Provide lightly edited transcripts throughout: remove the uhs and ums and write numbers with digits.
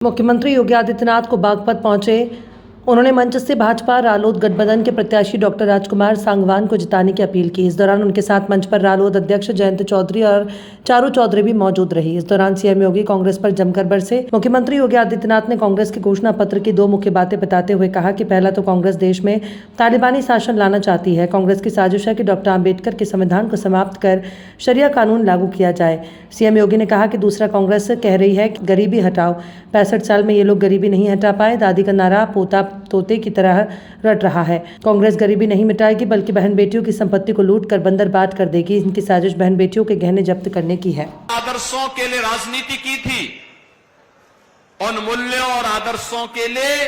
मुख्यमंत्री योगी आदित्यनाथ को बागपत पहुंचे। उन्होंने मंच से भाजपा रालोद गठबंधन के प्रत्याशी डॉक्टर राजकुमार सांगवान को जिताने की अपील की। इस दौरान उनके साथ मंच पर रालोद अध्यक्ष जयंत चौधरी और चारू चौधरी भी मौजूद रही। इस दौरान सीएम योगी कांग्रेस पर जमकर बरसे। मुख्यमंत्री योगी आदित्यनाथ ने कांग्रेस के घोषणा पत्र की दो मुख्य बातें बताते हुए कहा कि पहला तो कांग्रेस देश में तालिबानी शासन लाना चाहती है। कांग्रेस की साजिश है कि डॉक्टर आम्बेडकर के संविधान को समाप्त कर शरिया कानून लागू किया जाए। सीएम योगी ने कहा कि दूसरा, कांग्रेस कह रही है कि गरीबी हटाओ। 65 साल में ये लोग गरीबी नहीं हटा पाए। दादी का नारा पोता तोते की तरह रट रहा है। कांग्रेस गरीबी नहीं मिटाएगी बल्कि बहन बेटियों की संपत्ति को लूट कर बंदरबाट कर देगी। इनकी साजिश बहन बेटियों के गहने जब्त करने की है। आदर्शों के लिए राजनीति की थी, उन मूल्यों और आदर्शों के लिए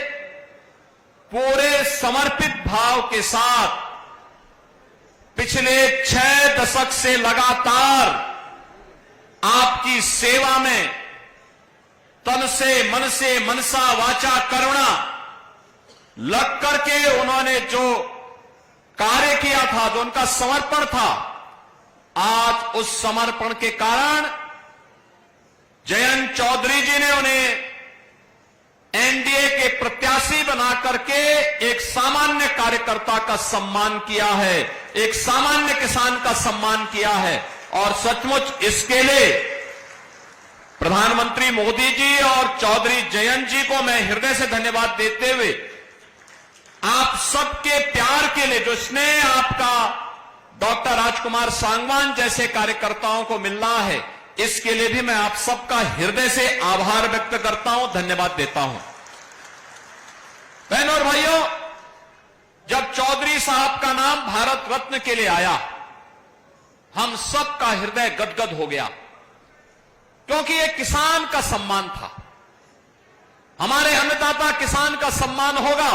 पूरे समर्पित भाव के साथ पिछले 6 दशक से लगातार आपकी सेवा में तन से मन से मनसा वाचा करुणा लग करके उन्होंने जो कार्य किया था, जो उनका समर्पण था, आज उस समर्पण के कारण जयंत चौधरी जी ने उन्हें एनडीए के प्रत्याशी बना करके एक सामान्य कार्यकर्ता का सम्मान किया है, एक सामान्य किसान का सम्मान किया है। और सचमुच इसके लिए प्रधानमंत्री मोदी जी और चौधरी जयंत जी को मैं हृदय से धन्यवाद देते हुए आप सबके प्यार के लिए, जो स्नेह आपका डॉक्टर राजकुमार सांगवान जैसे कार्यकर्ताओं को मिल रहा है, इसके लिए भी मैं आप सबका हृदय से आभार व्यक्त करता हूं, धन्यवाद देता हूं। बहनों और भाइयों, जब चौधरी साहब का नाम भारत रत्न के लिए आया, हम सबका हृदय गदगद हो गया, क्योंकि यह किसान का सम्मान था। हमारे अन्नदाता किसान का सम्मान होगा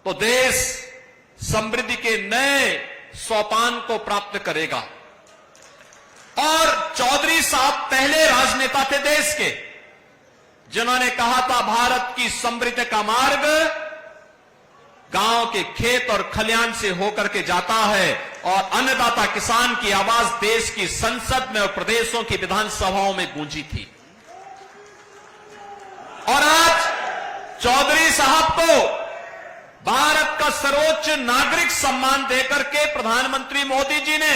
तो देश समृद्धि के नए सोपान को प्राप्त करेगा। और चौधरी साहब पहले राजनेता थे देश के, जिन्होंने कहा था भारत की समृद्धि का मार्ग गांव के खेत और खलियान से होकर के जाता है, और अन्नदाता किसान की आवाज देश की संसद में और प्रदेशों की विधानसभाओं में गूंजी थी। और आज चौधरी साहब को भारत का सर्वोच्च नागरिक सम्मान देकर के प्रधानमंत्री मोदी जी ने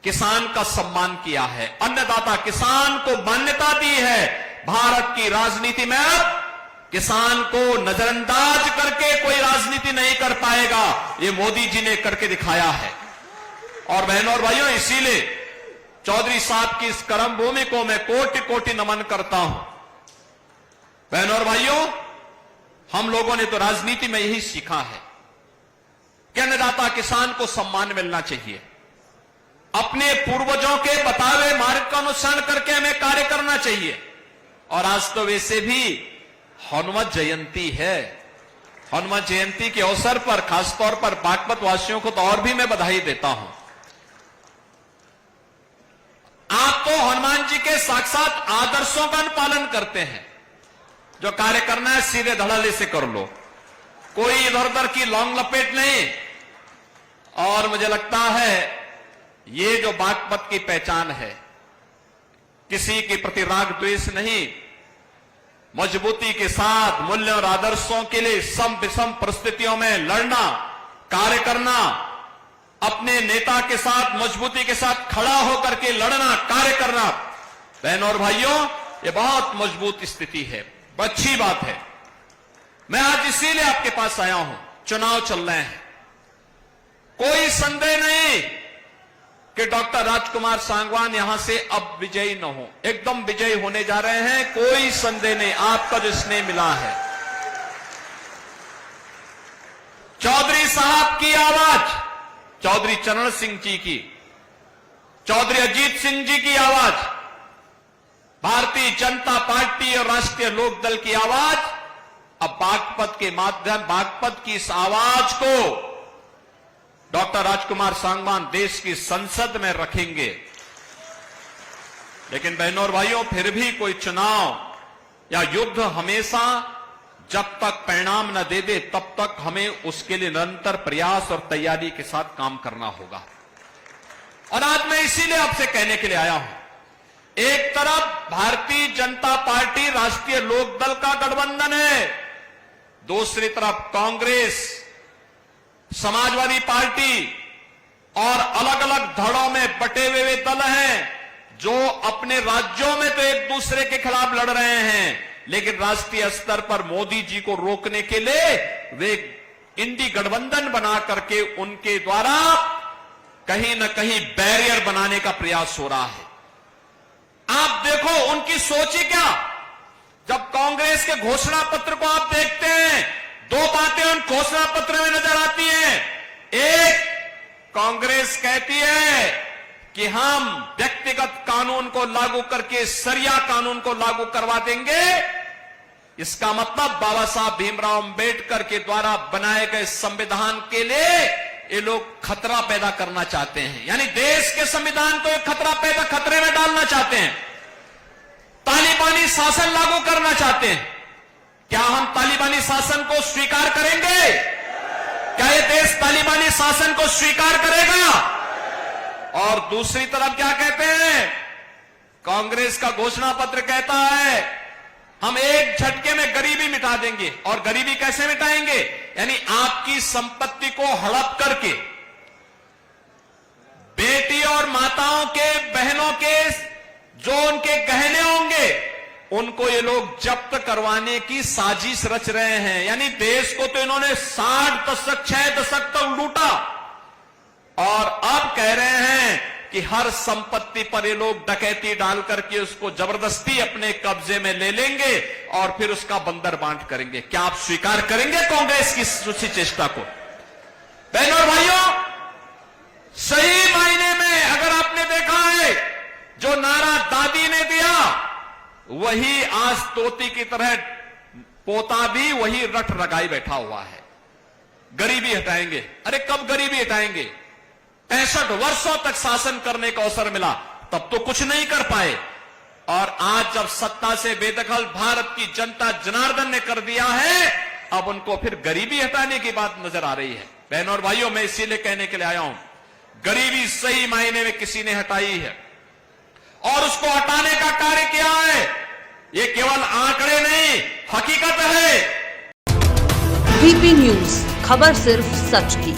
किसान का सम्मान किया है, अन्नदाता किसान को मान्यता दी है। भारत की राजनीति में अब किसान को नजरअंदाज करके कोई राजनीति नहीं कर पाएगा, ये मोदी जी ने करके दिखाया है। और बहनों और भाइयों, इसीलिए चौधरी साहब की इस कर्म भूमि को मैं कोटि कोटि नमन करता हूं। बहनों और भाइयों, हम लोगों ने तो राजनीति में यही सीखा है कि अन्नदाता किसान को सम्मान मिलना चाहिए। अपने पूर्वजों के बताए मार्ग का अनुसरण करके हमें कार्य करना चाहिए। और आज तो वैसे भी हनुमत जयंती है। हनुमत जयंती के अवसर पर खासतौर पर बागपत वासियों को तो और भी मैं बधाई देता हूं। आप तो हनुमान जी के साक्षात आदर्शों का पालन करते हैं। जो कार्य करना है सीधे धड़ल्ले से कर लो, कोई इधर उधर की लौंग लपेट नहीं। और मुझे लगता है ये जो बागपत की पहचान है, किसी के प्रति राग द्वेष नहीं, मजबूती के साथ मूल्यों और आदर्शों के लिए सम विषम परिस्थितियों में लड़ना, कार्य करना, अपने नेता के साथ मजबूती के साथ खड़ा होकर के लड़ना, कार्य करना। बहनों और भाइयों, ये बहुत मजबूत स्थिति है, अच्छी बात है। मैं आज इसीलिए आपके पास आया हूं। चुनाव चल रहे हैं, कोई संदेह नहीं कि डॉक्टर राजकुमार सांगवान यहां से अब विजयी न हो, एकदम विजयी होने जा रहे हैं, कोई संदेह नहीं। आपका जो स्नेह मिला है, चौधरी साहब की आवाज, चौधरी चरण सिंह जी की, चौधरी अजीत सिंह जी की आवाज, भारतीय जनता पार्टी और राष्ट्रीय लोक दल की आवाज, अब बागपत के माध्यम, बागपत की इस आवाज को डॉक्टर राजकुमार सांगवान देश की संसद में रखेंगे। लेकिन बहनों और भाइयों, फिर भी कोई चुनाव या युद्ध हमेशा जब तक परिणाम न दे दे तब तक हमें उसके लिए निरंतर प्रयास और तैयारी के साथ काम करना होगा। और आज मैं इसीलिए आपसे कहने के लिए आया हूं एक तरफ भारतीय जनता पार्टी राष्ट्रीय लोकदल का गठबंधन है, दूसरी तरफ कांग्रेस, समाजवादी पार्टी और अलग अलग धड़ों में बटे हुए दल हैं जो अपने राज्यों में तो एक दूसरे के खिलाफ लड़ रहे हैं, लेकिन राष्ट्रीय स्तर पर मोदी जी को रोकने के लिए वे इंडी गठबंधन बना करके उनके द्वारा कहीं न कहीं बैरियर बनाने का प्रयास हो रहा है। आप देखो उनकी सोच ही क्या। जब कांग्रेस के घोषणा पत्र को आप देखते हैं, दो बातें उन घोषणा पत्र में नजर आती हैं। एक, कांग्रेस कहती है कि हम व्यक्तिगत कानून को लागू करके सरिया कानून को लागू करवा देंगे। इसका मतलब बाबा साहब भीमराव अंबेडकर के द्वारा बनाए गए संविधान के लिए ये लोग खतरा पैदा करना चाहते हैं, यानी देश के संविधान को एक खतरे में डालना चाहते हैं। तालिबानी शासन लागू करना चाहते हैं। क्या हम तालिबानी शासन को स्वीकार करेंगे? क्या ये देश तालिबानी शासन को स्वीकार करेगा? और दूसरी तरफ क्या कहते हैं? कांग्रेस का घोषणा पत्र कहता है हम एक झटके में गरीबी मिटा देंगे। और गरीबी कैसे मिटाएंगे? यानी आपकी संपत्ति को हड़प करके बेटी और माताओं के, बहनों के जो उनके गहने होंगे उनको ये लोग जब्त करवाने की साजिश रच रहे हैं। यानी देश को तो इन्होंने 60 दशक 6 दशक तक लूटा और अब कह रहे हैं कि हर संपत्ति पर ये लोग डकैती डाल करके उसको जबरदस्ती अपने कब्जे में ले लेंगे और फिर उसका बंदर बांट करेंगे। क्या आप स्वीकार करेंगे कांग्रेस की उसी चेष्टा को? बहनों और भाइयों, सही मायने में अगर आपने देखा है जो नारा दादी ने दिया वही आज तोती की तरह पोता भी वही रट रगाई बैठा हुआ है। गरीबी हटाएंगे। अरे कब गरीबी हटाएंगे? 65 वर्षों तक शासन करने का अवसर मिला, तब तो कुछ नहीं कर पाए। और आज जब सत्ता से बेदखल भारत की जनता जनार्दन ने कर दिया है, अब उनको फिर गरीबी हटाने की बात नजर आ रही है। बहनों और भाइयों, मैं इसीलिए कहने के लिए आया हूं, गरीबी सही मायने में किसी ने हटाई है और उसको हटाने का कार्य किया है। ये केवल आंकड़े नहीं, हकीकत है। वीपी न्यूज, खबर सिर्फ सच की।